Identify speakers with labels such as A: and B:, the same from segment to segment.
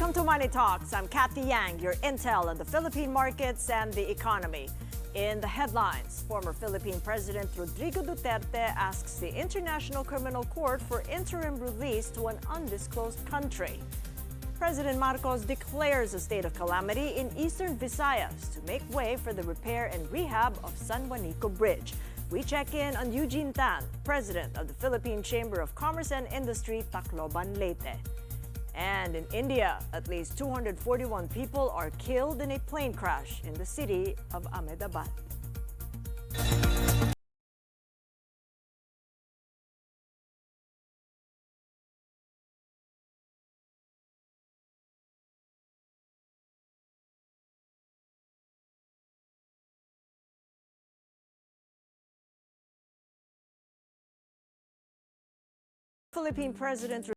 A: Welcome to Money Talks. I'm Cathy Yang, your intel on the Philippine markets and the economy. In the headlines, former Philippine President Rodrigo Duterte asks the International Criminal Court for interim release to an undisclosed country. President Marcos declares a state of calamity in eastern Visayas to make way for the repair and rehab of San Juanico Bridge. We check in on Eugene Tan, President of the Philippine Chamber of Commerce and Industry, Tacloban, Leyte. And in India, at least 241 people are killed in a plane crash in the city of Ahmedabad. Philippine President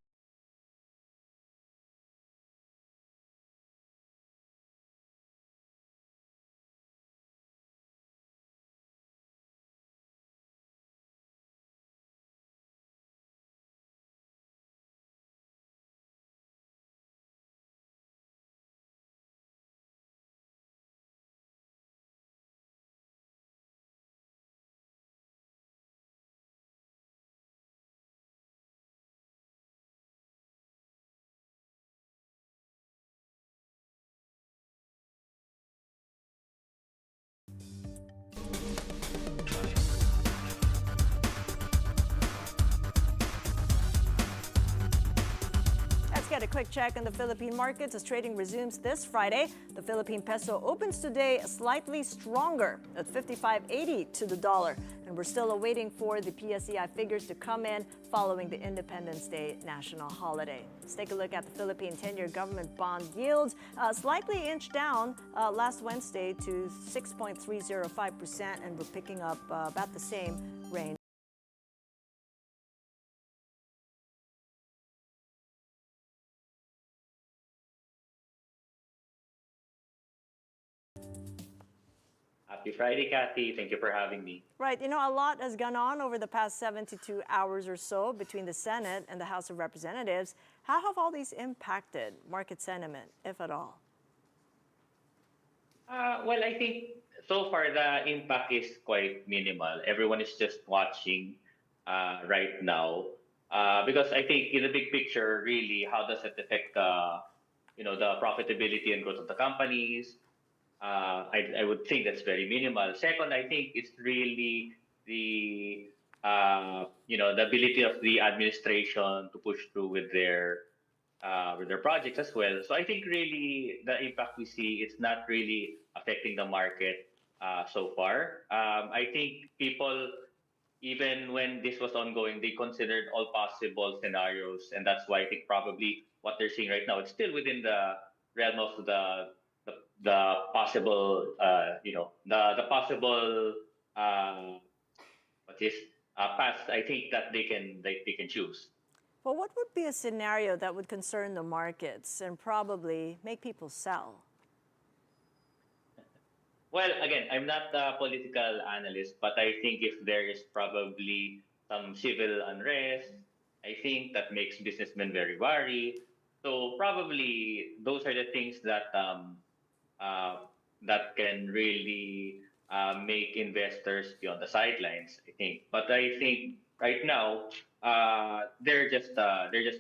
A: Get a quick check on the Philippine markets as trading resumes this Friday. The Philippine peso opens today slightly stronger at 55.80 to the dollar. And we're still awaiting for the PSEI figures to come in following the Independence Day national holiday. Let's take a look at the Philippine 10-year government bond yields. Slightly inched down last Wednesday to 6.305%, and we're picking up about the same range.
B: Happy Friday, Cathy. Thank you for having me.
A: Right. You know, a lot has gone on over the past 72 hours or so between the Senate and the House of Representatives. How have all these impacted market sentiment, if at all?
B: Well, I think so far the impact is quite minimal. Everyone is just watching right now because I think in the big picture, really, how does it affect the profitability and growth of the companies? I would think that's very minimal. Second, I think it's really the ability of the administration to push through with their projects as well. So I think really the impact we see, it's not really affecting the market so far. I think people, even when this was ongoing, they considered all possible scenarios, and that's why I think probably what they're seeing right now, it's still within the realm of the possible, the possible what is paths. I think that they can choose.
A: Well, what would be a scenario that would concern the markets and probably make people sell?
B: Well, again, I'm not a political analyst, but I think if there is probably some civil unrest, I think that makes businessmen very wary. So probably those are the things uh, that can really make investors be on the sidelines, I think. But I think right now they're just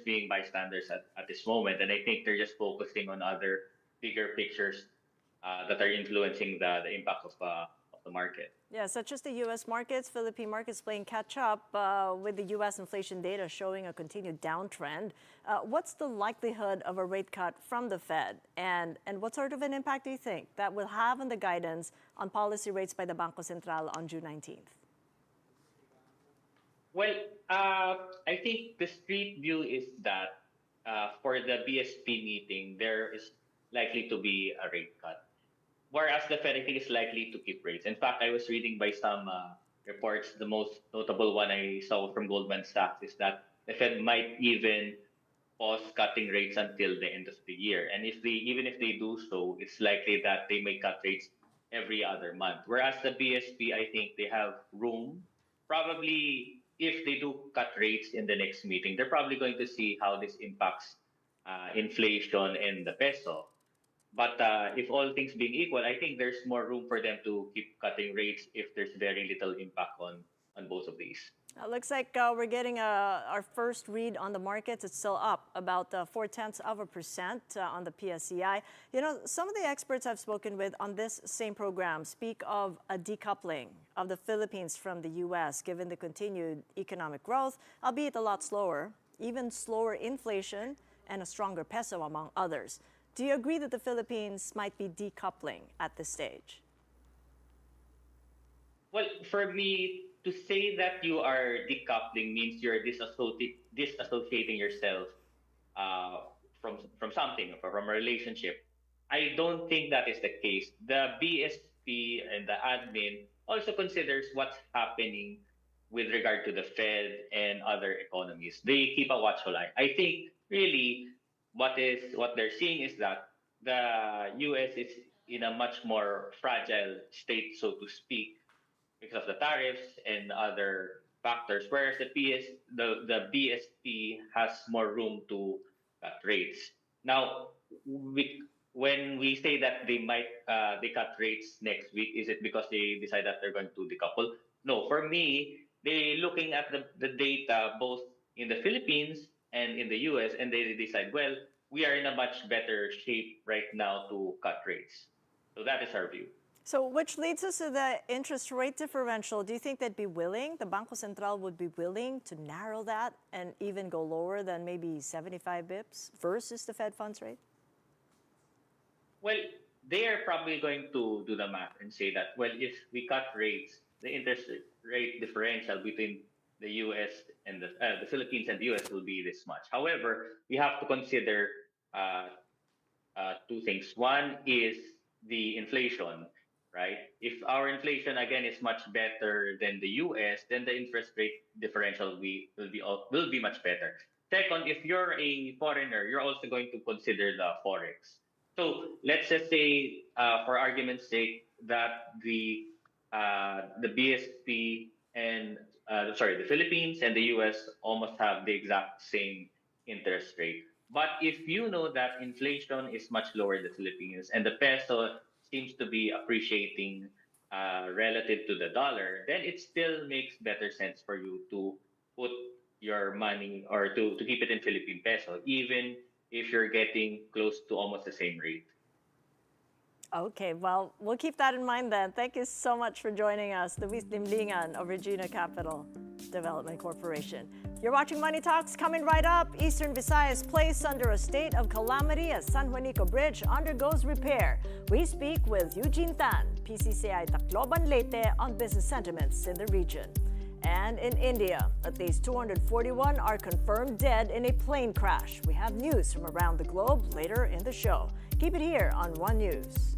B: being bystanders at this moment, and I think they're just focusing on other bigger pictures that are influencing the impact of the market.
A: Yeah, such as the U.S. markets, Philippine markets playing catch up with the U.S. inflation data showing a continued downtrend. What's the likelihood of a rate cut from the Fed? And what sort of an impact do you think that will have on the guidance on policy rates by the Bangko Sentral on June 19th?
B: Well, I think the street view is that for the BSP meeting, there is likely to be a rate cut. Whereas the Fed, I think, is likely to keep rates. In fact, I was reading by some reports, the most notable one I saw from Goldman Sachs is that the Fed might even pause cutting rates until the end of the year. And even if they do so, it's likely that they may cut rates every other month. Whereas the BSP, I think they have room. Probably, if they do cut rates in the next meeting, they're probably going to see how this impacts inflation and the peso. But if all things being equal, I think there's more room for them to keep cutting rates if there's very little impact on both of these.
A: Looks like we're getting our first read on the markets. It's still up about 0.4% on the PSCI. You know, some of the experts I've spoken with on this same program speak of a decoupling of the Philippines from the U.S. given the continued economic growth, albeit a lot slower, even slower inflation, and a stronger peso, among others. Do you agree that the Philippines might be decoupling at this stage?
B: Well, for me, to say that you are decoupling means you're disassociating yourself from something, from a relationship. I don't think that is the case. The BSP and the admin also considers what's happening with regard to the Fed and other economies. They keep a watchful eye. I think really what they're seeing is that the US is in a much more fragile state, so to speak, because of the tariffs and other factors, whereas the BSP has more room to cut rates. Now, when we say that they cut rates next week, is it because they decide that they're going to decouple? No, for me, they looking at the data both in the Philippines and in the US, and they decide, well, we are in a much better shape right now to cut rates. So that is our view.
A: So, which leads us to the interest rate differential. Do you think they'd be willing, the Bangko Sentral would be willing to narrow that and even go lower than maybe 75 bips versus the Fed funds rate?
B: Well, they are probably going to do the math and say that, well, if we cut rates, the interest rate differential between the US and the Philippines and the US will be this much. However, we have to consider uh, two things. One is the inflation, right? If our inflation again is much better than the US, then the interest rate differential will be much better. Second, if you're a foreigner, you're also going to consider the forex. So let's just say, for argument's sake, that the BSP and the Philippines and the US almost have the exact same interest rate. But if you know that inflation is much lower in the Philippines and the peso seems to be appreciating relative to the dollar, then it still makes better sense for you to put your money or to keep it in Philippine peso, even if you're getting close to almost the same rate.
A: Okay, well, we'll keep that in mind then. Thank you so much for joining us, Luis Limlingan of Regina Capital Development Corporation. You're watching Money Talks. Coming right up, Eastern Visayas placed under a state of calamity as San Juanico Bridge undergoes repair. We speak with Eugene Tan, PCCI Tacloban Leyte, on business sentiments in the region. And in India, at least 241 are confirmed dead in a plane crash. We have news from around the globe later in the show. Keep it here on One News.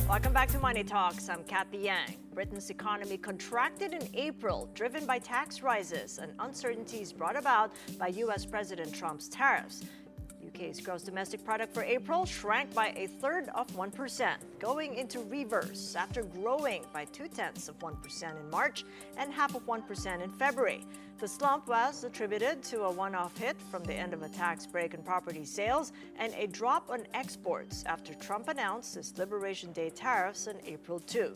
A: Welcome back to Money Talks. I'm Cathy Yang. Britain's economy contracted in April, driven by tax rises and uncertainties brought about by U.S. President Trump's tariffs. UK's gross domestic product for April shrank by a third of 1%, going into reverse after growing by 0.2% in March and half of 1% in February. The slump was attributed to a one-off hit from the end of a tax break on property sales and a drop on exports after Trump announced his Liberation Day tariffs on April 2.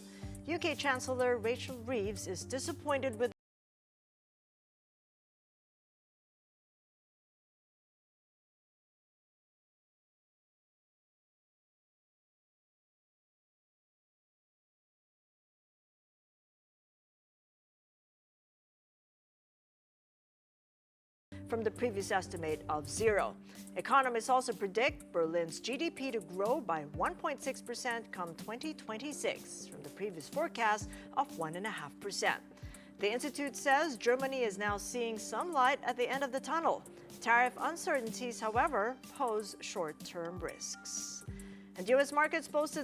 A: UK Chancellor Rachel Reeves is disappointed with from the previous estimate of zero. Economists also predict Berlin's GDP to grow by 1.6% come 2026 from the previous forecast of 1.5%. The institute says Germany is now seeing some light at the end of the tunnel. Tariff uncertainties, however, pose short-term risks. And U.S. markets posted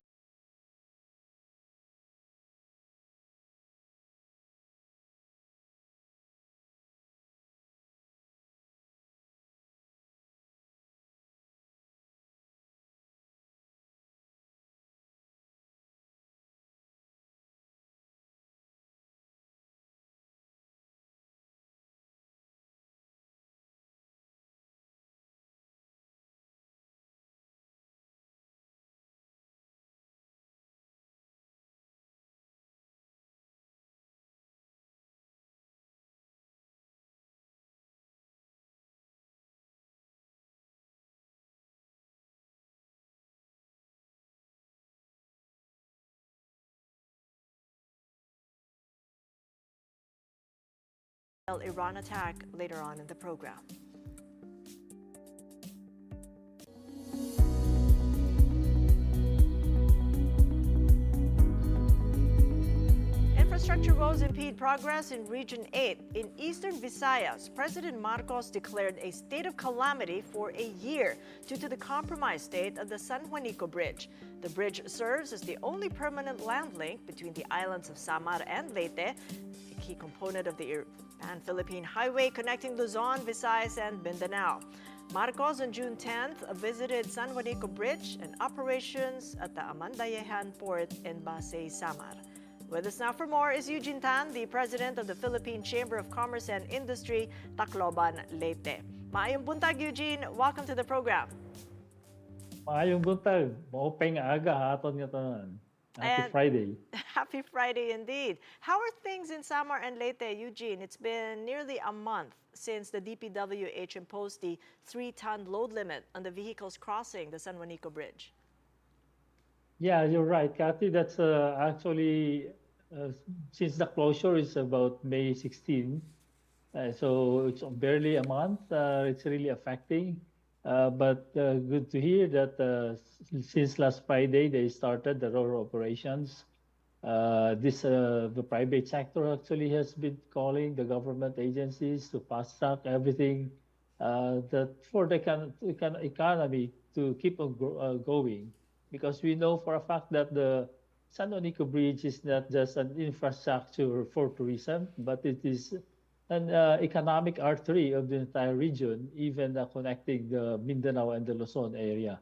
A: Iran attack later on in the program. Infrastructure woes impede progress in Region 8. In eastern Visayas, President Marcos declared a state of calamity for a year due to the compromised state of the San Juanico Bridge. The bridge serves as the only permanent land link between the islands of Samar and Leyte, a key component of the Pan-Philippine Highway connecting Luzon, Visayas, and Mindanao. Marcos on June 10th visited San Juanico Bridge and operations at the Amandayehan Port in Basay, Samar. With us now for more is Eugene Tan, the president of the Philippine Chamber of Commerce and Industry, Tacloban, Leyte. Maayong buntag, Eugene. Welcome to the program.
C: Maayong buntag, maupay nga aga haton nga tanan. Happy Friday.
A: Happy Friday indeed. How are things in Samar and Leyte, Eugene? It's been nearly a month since the DPWH imposed the 3-ton load limit on the vehicles crossing the San Juanico Bridge.
C: Yeah, you're right, Cathy. That's actually since the closure is about May 16, so it's barely a month. It's really affecting. But good to hear that since last Friday they started the RORO operations. The private sector actually has been calling the government agencies to fast track everything that for the economy to keep on going, because we know for a fact that the San Juanico Bridge is not just an infrastructure for tourism, but it is an economic artery of the entire region, even connecting the Mindanao and the Luzon area.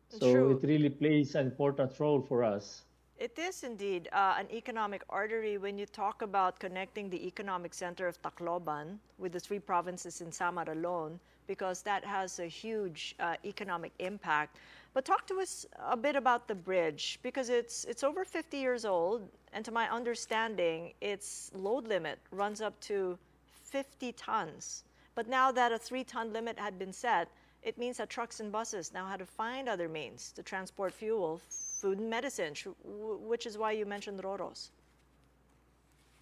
C: So
A: True.
C: it really plays an important role for us.
A: It is indeed an economic artery when you talk about connecting the economic center of Tacloban with the 3 provinces in Samar alone, because that has a huge economic impact. But talk to us a bit about the bridge, because it's over 50 years old, and to my understanding, its load limit runs up to 50 tons. But now that a 3-ton limit had been set, it means that trucks and buses now had to find other means to transport fuel, food and medicine, which is why you mentioned Roros.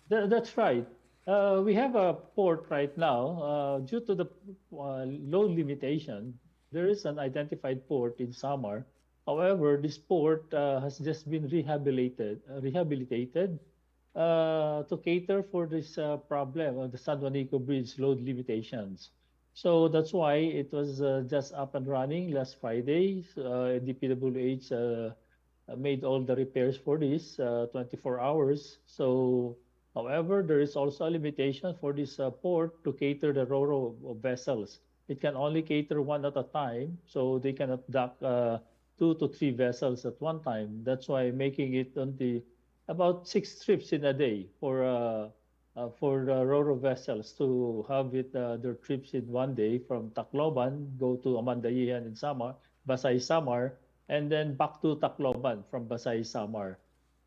C: That's right. We have a port right now. Due to the load limitation, there is an identified port in Samar. However, this port has just been rehabilitated to cater for this problem of the San Juanico Bridge load limitations. So that's why it was just up and running last Friday. DPWH made all the repairs for this 24 hours. So, however, there is also a limitation for this port to cater the ro-ro of vessels. It can only cater one at a time, so they cannot dock 2 to 3 vessels at one time. That's why making it only about 6 trips in a day for the ro-ro vessels to have it their trips in one day from Tacloban, go to Amandayan in Samar, Basay Samar, and then back to Tacloban from Basay Samar.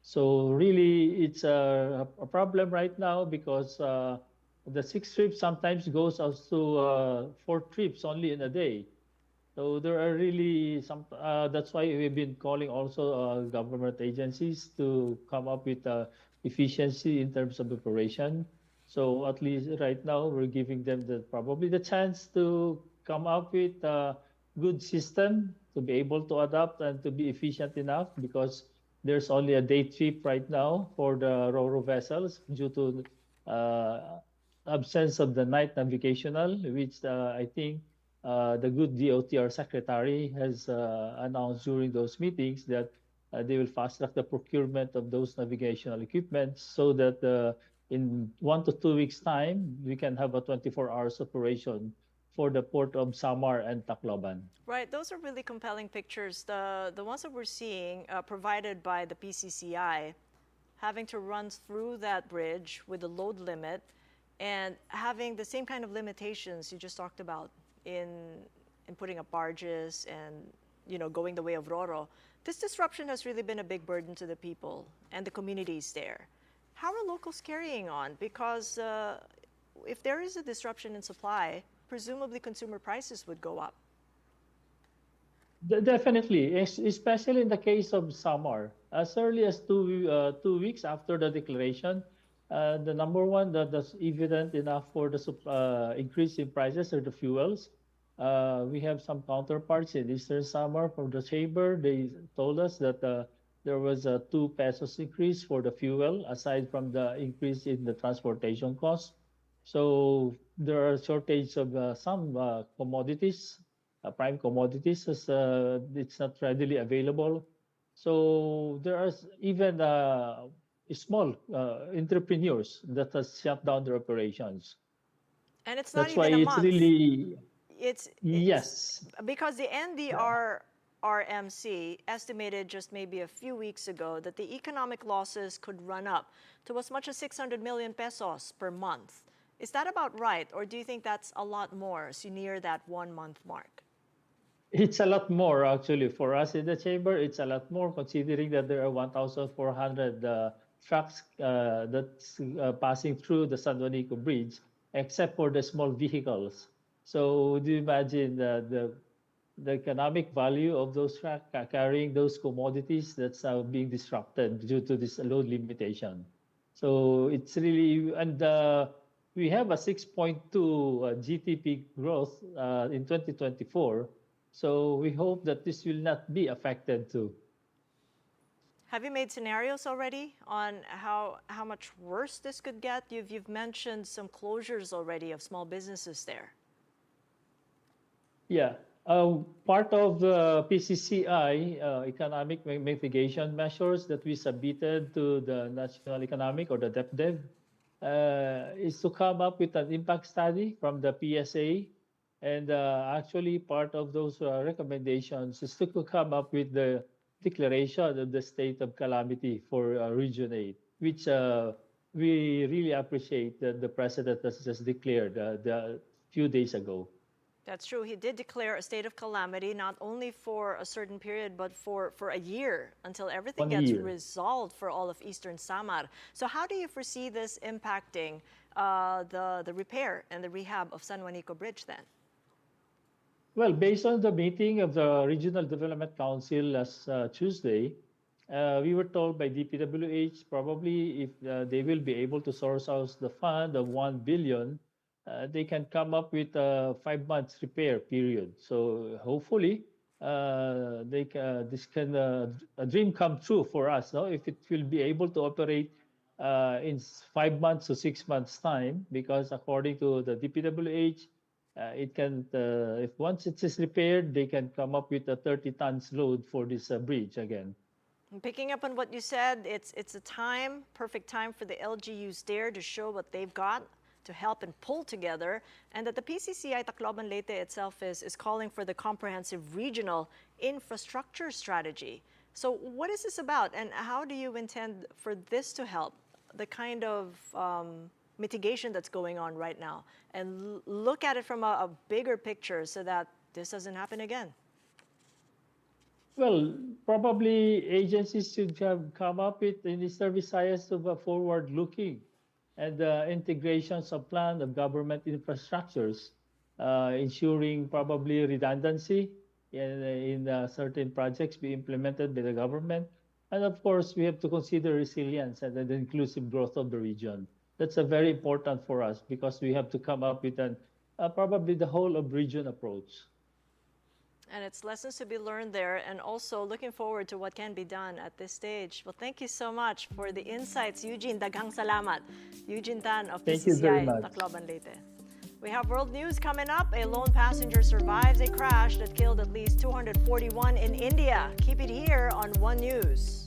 C: So really, it's a problem right now because the 6 trips sometimes goes out to 4 trips only in a day. So there are really some. That's why we've been calling also government agencies to come up with efficiency in terms of operation. So at least right now we're giving them the probably the chance to come up with a good system to be able to adapt and to be efficient enough because there's only a day trip right now for the ro-ro vessels due to uh, absence of the night navigational, which I think the good DOTR secretary has announced during those meetings that they will fast track the procurement of those navigational equipment so that in 1 to 2 weeks' time, we can have a 24 hours operation for the port of Samar and Tacloban.
A: Right, those are really compelling pictures. The ones that we're seeing provided by the PCCI, having to run through that bridge with a load limit and having the same kind of limitations you just talked about in putting up barges and going the way of Roro. This disruption has really been a big burden to the people and the communities there. How are locals carrying on? Because if there is a disruption in supply, presumably consumer prices would go up.
C: Definitely, especially in the case of Samar. As early as 2 weeks after the declaration, the number one that's evident enough for the increase in prices are the fuels. We have some counterparts in Eastern Samar from the chamber. They told us that there was a 2 pesos increase for the fuel, aside from the increase in the transportation cost. So there are shortage of some commodities, prime commodities, as it's not readily available. So there are even small entrepreneurs that has shut down their operations.
A: And it's not
C: That's why
A: even a
C: it's
A: month.
C: really
A: It's
C: yes.
A: because the
C: Yeah.
A: NDR RMC estimated just maybe a few weeks ago that the economic losses could run up to as much as 600 million pesos per month. Is that about right? Or do you think that's a lot more as you near that 1 month mark?
C: It's a lot more actually for us in the chamber. It's a lot more considering that there are 1,400 trucks that's passing through the San Juanico Bridge, except for the small vehicles. So do you imagine the economic value of those trucks carrying those commodities that's being disrupted due to this load limitation? So it's really and we have a 6.2 GDP growth in 2024. So we hope that this will not be affected too.
A: Have you made scenarios already on how much worse this could get? You've mentioned some closures already of small businesses there.
C: Yeah. Part of the PCCI economic mitigation measures that we submitted to the National Economic or the DepDev is to come up with an impact study from the PSA. And actually, part of those recommendations is to come up with the declaration of the state of calamity for Region 8, which we really appreciate that the president has just declared the few days ago.
A: That's true. He did declare a state of calamity, not only for a certain period, but for a year until everything
C: 1
A: gets
C: year.
A: resolved for all of Eastern Samar. So how do you foresee this impacting the repair and the rehab of San Juanico Bridge then?
C: Well, based on the meeting of the Regional Development Council last Tuesday, we were told by DPWH probably if they will be able to source out the fund of 1 billion, they can come up with a 5 months repair period. So hopefully, this can a dream come true for us. No, if it will be able to operate in 5 months to 6 months time, because according to the DPWH, it can if once it is repaired, they can come up with a 30 tons load for this bridge again.
A: And picking up on what you said, it's a time, perfect time for the LGUs there to show what they've got to help and pull together, and that the PCCI Tacloban Leyte itself is calling for the comprehensive regional infrastructure strategy. So what is this about, and how do you intend for this to help the kind of mitigation that's going on right now, and look at it from a bigger picture so that this doesn't happen again?
C: Well, probably agencies should have come up with in Eastern Visayas of a forward-looking and integrations of plan of government infrastructures, ensuring probably redundancy in certain projects be implemented by the government. And of course, we have to consider resilience and the inclusive growth of the region. That's a very important for us because we have to come up with an probably the whole of region approach.
A: And it's lessons to be learned there, and also looking forward to what can be done at this stage. Well, thank you so much for the insights, Eugene. Daghang salamat. Eugene Tan of
C: Thank you very
A: PCCI
C: much.
A: Tacloban Leyte. We have world news coming up. A lone passenger survives a crash that killed at least 241 in India. Keep it here on One News.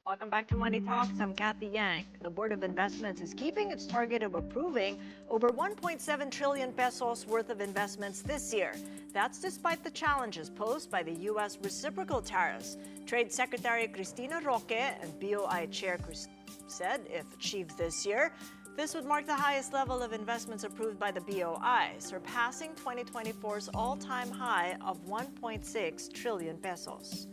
A: Welcome back to Money Talks. I'm Cathy Yang. The Board of Investments is keeping its target of approving over 1.7 trillion pesos worth of investments this year. That's despite the challenges posed by the U.S. reciprocal tariffs. Trade Secretary Cristina Roque and BOI Chair said if achieved this year, this would mark the highest level of investments approved by the BOI, surpassing 2024's all-time high of 1.6 trillion pesos.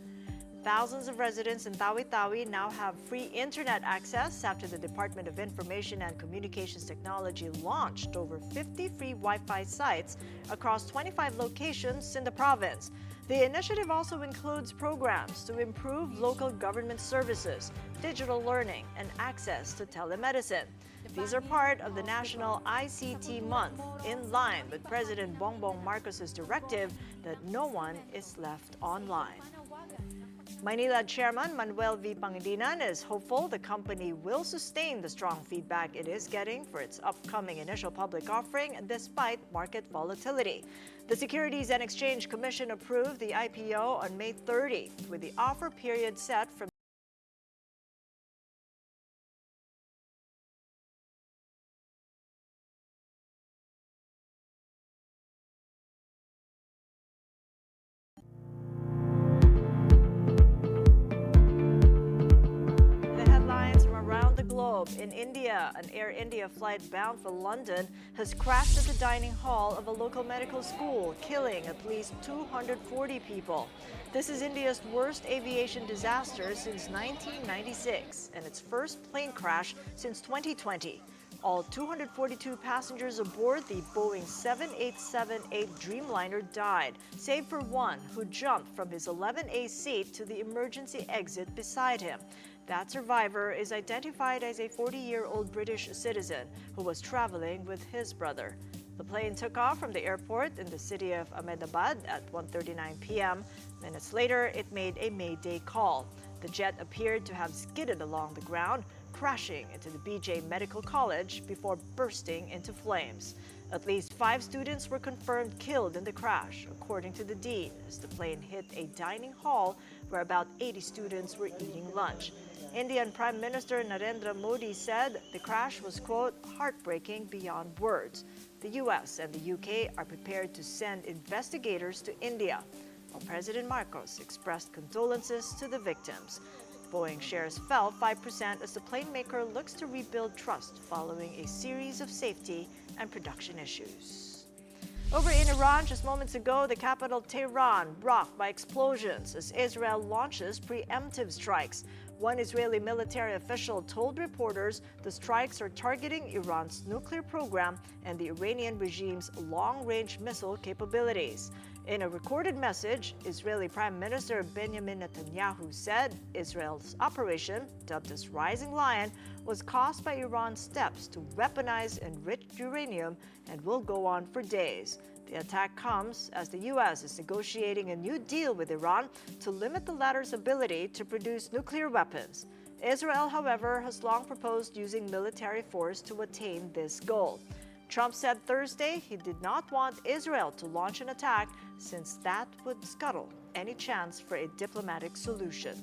A: Thousands of residents in Tawi-Tawi now have free internet access after the Department of Information and Communications Technology launched over 50 free Wi-Fi sites across 25 locations in the province. The initiative also includes programs to improve local government services, digital learning, and access to telemedicine. These are part of the National ICT Month, in line with President Bongbong Marcos's directive that no one is left online. Maynila Chairman Manuel V. Pangilinan is hopeful the company will sustain the strong feedback it is getting for its upcoming initial public offering despite market volatility. The Securities and Exchange Commission approved the IPO on May 30, with the offer period set from in India, an Air India flight bound for London has crashed at the dining hall of a local medical school, killing at least 240 people. This is India's worst aviation disaster since 1996 and its first plane crash since 2020. All 242 passengers aboard the Boeing 7878 Dreamliner died, save for one who jumped from his 11A seat to the emergency exit beside him. That survivor is identified as a 40-year-old British citizen who was traveling with his brother. The plane took off from the airport in the city of Ahmedabad at 1:39 p.m. Minutes later, it made a mayday call. The jet appeared to have skidded along the ground, crashing into the BJ Medical College before bursting into flames. At least 5 students were confirmed killed in the crash, according to the dean, as the plane hit a dining hall where about 80 students were eating lunch. Indian Prime Minister Narendra Modi said the crash was, quote, heartbreaking beyond words. The U.S. and the U.K. are prepared to send investigators to India, while President Marcos expressed condolences to the victims. Boeing shares fell 5% as the plane maker looks to rebuild trust following a series of safety and production issues. Over in Iran, just moments ago, the capital Tehran rocked by explosions as Israel launches preemptive strikes. One Israeli military official told reporters the strikes are targeting Iran's nuclear program and the Iranian regime's long-range missile capabilities. In a recorded message, Israeli Prime Minister Benjamin Netanyahu said Israel's operation, dubbed as Rising Lion, was caused by Iran's steps to weaponize enriched uranium and will go on for days. The attack comes as the U.S. is negotiating a new deal with Iran to limit the latter's ability to produce nuclear weapons. Israel, however, has long proposed using military force to attain this goal. Trump said Thursday he did not want Israel to launch an attack since that would scuttle any chance for a diplomatic solution.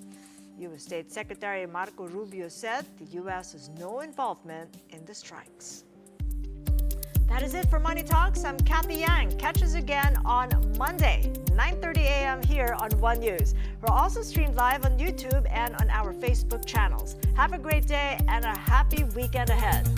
A: U.S. State Secretary Marco Rubio said the U.S. has no involvement in the strikes. That is it for Money Talks. I'm Cathy Yang. Catch us again on Monday, 9:30 a.m. here on One News. We're also streamed live on YouTube and on our Facebook channels. Have a great day and a happy weekend ahead.